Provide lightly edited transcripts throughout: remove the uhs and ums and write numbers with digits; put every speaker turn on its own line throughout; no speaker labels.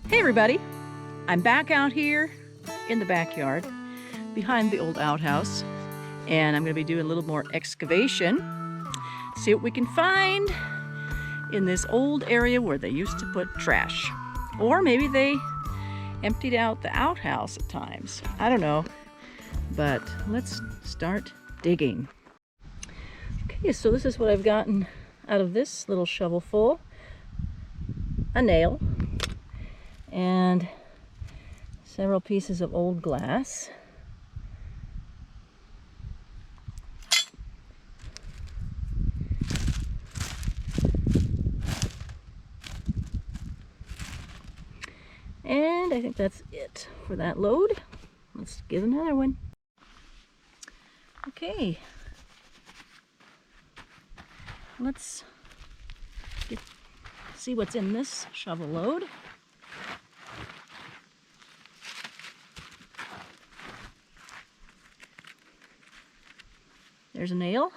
Hey everybody, I'm back out here in the backyard behind the old outhouse, and I'm going to be doing a little more excavation, see what we can find in this old area where they used to put trash. Or maybe they emptied out the outhouse at times. I don't know, but let's start digging. Okay, so this is what I've gotten out of this little shovelful. A nail and several pieces of old glass. And I think that's it for that load. Let's get another one. Okay, let's see what's in this shovel load. There's a nail.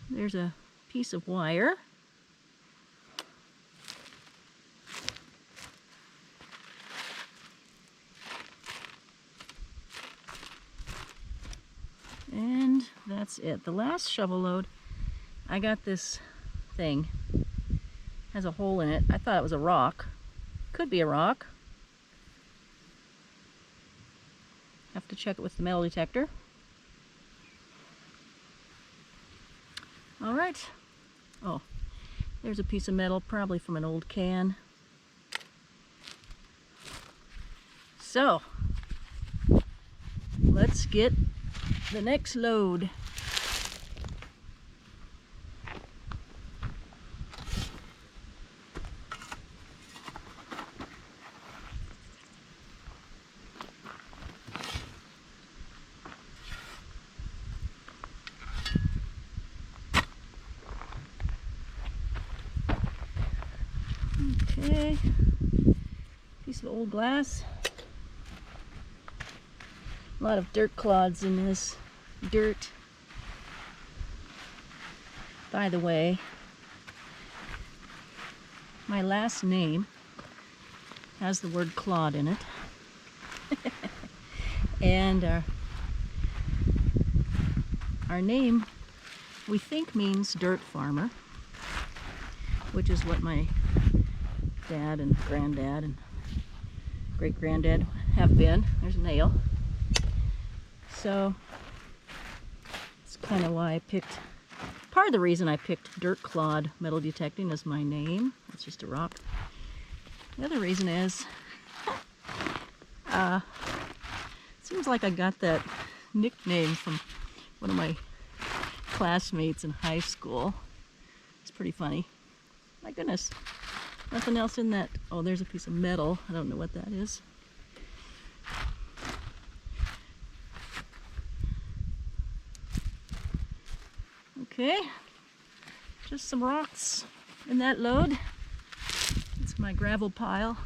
There's a piece of wire. And that's it. The last shovel load, I got this thing. Has a hole in it. I thought it was a rock. Could be a rock. Have to check it with the metal detector. All right. Oh, there's a piece of metal, probably from an old can. So, let's get the next load. Okay, piece of old glass. A lot of dirt clods in this. Dirt. By the way, my last name has the word clod in it. And our name, we think, means dirt farmer, which is what my dad and granddad and great-granddad have been. There's a nail. So it's kind of why I picked, part of the reason I picked dirt clod metal detecting as my name. It's just a rock. The other reason is, it seems like I got that nickname from one of my classmates in high school. It's pretty funny. My goodness. Nothing else in that. Oh, there's a piece of metal. I don't know what that is. Okay, just some rocks in that load. It's my gravel pile.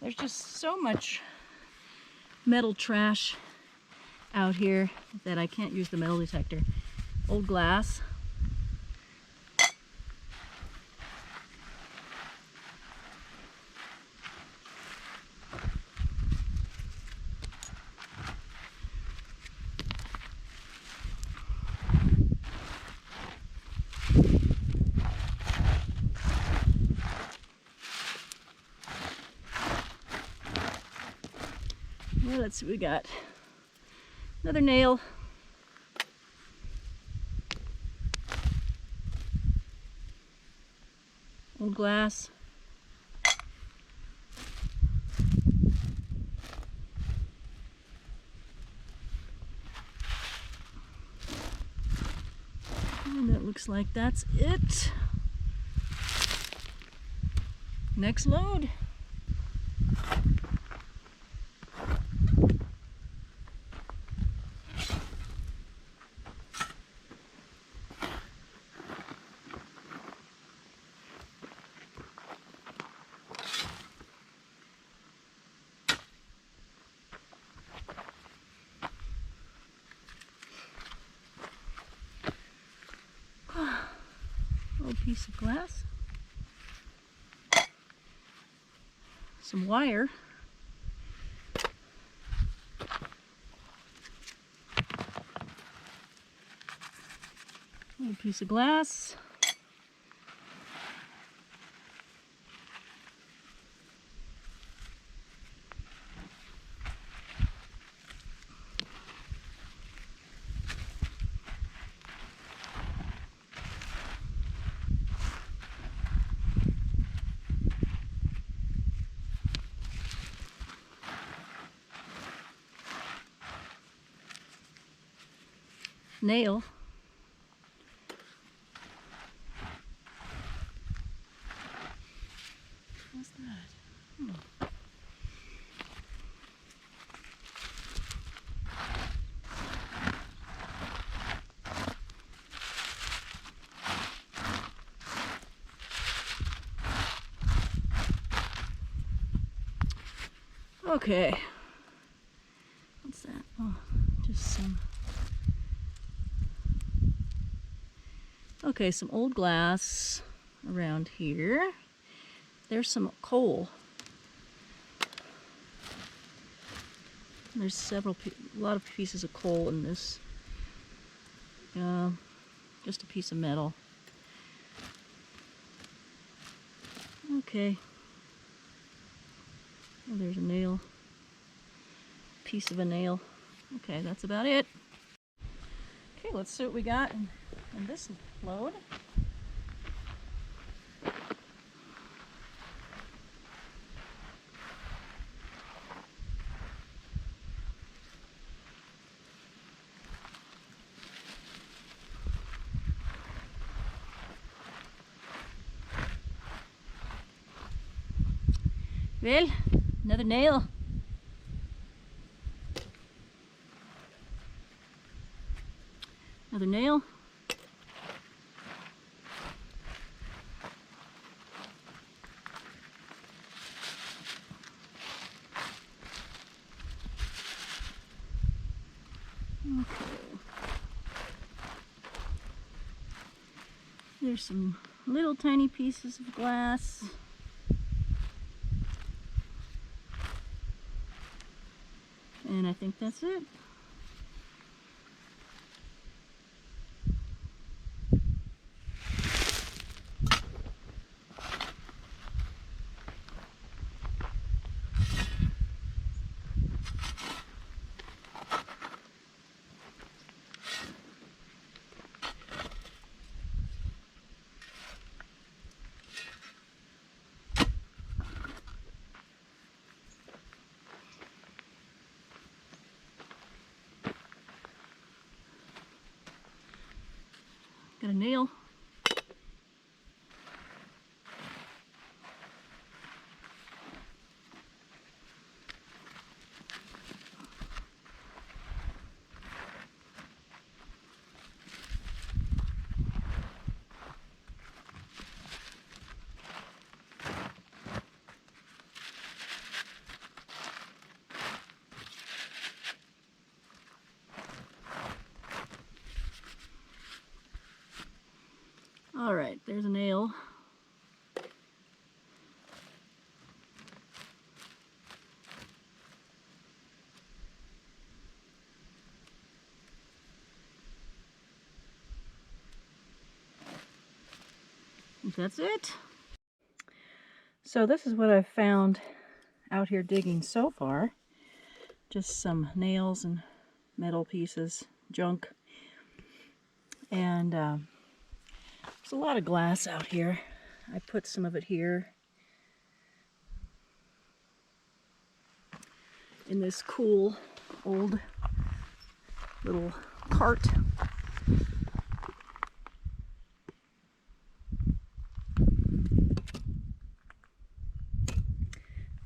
There's just so much metal trash out here that I can't use the metal detector. Old glass. Well, let's see what we got. Another nail. Old glass. And it looks like that's it. Next load. piece of glass, some wire, little piece of glass, nail, what's that? Okay, what's that? Oh, just some. Okay, some old glass around here. There's some coal. There's a lot of pieces of coal in this. Just a piece of metal. Okay. Oh, there's a nail. Piece of a nail. Okay, that's about it. Okay, let's see what we got in this load. Well, another nail. Another nail. Okay. There's some little tiny pieces of glass. And I think that's it. Got a nail. All right, there's a nail. That's it. So this is what I've found out here digging so far. Just some nails and metal pieces, junk. And there's a lot of glass out here. I put some of it here in this cool old little cart.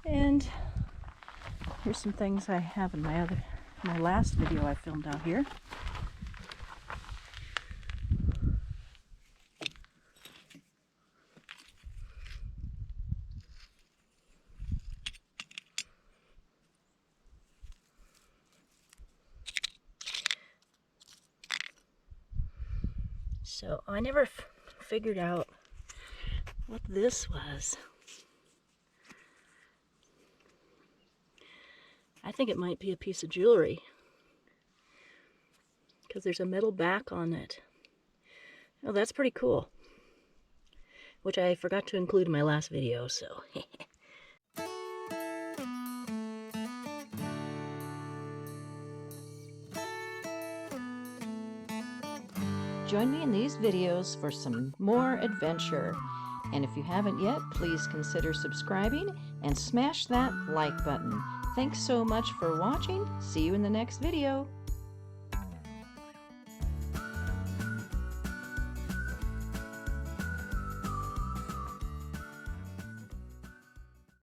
And here's some things I have in my last video I filmed out here. So I never figured out what this was. I think it might be a piece of jewelry because there's a metal back on it. Oh, that's pretty cool, which I forgot to include in my last video, so. Join me in these videos for some more adventure. And if you haven't yet, please consider subscribing and smash that like button. Thanks so much for watching. See you in the next video.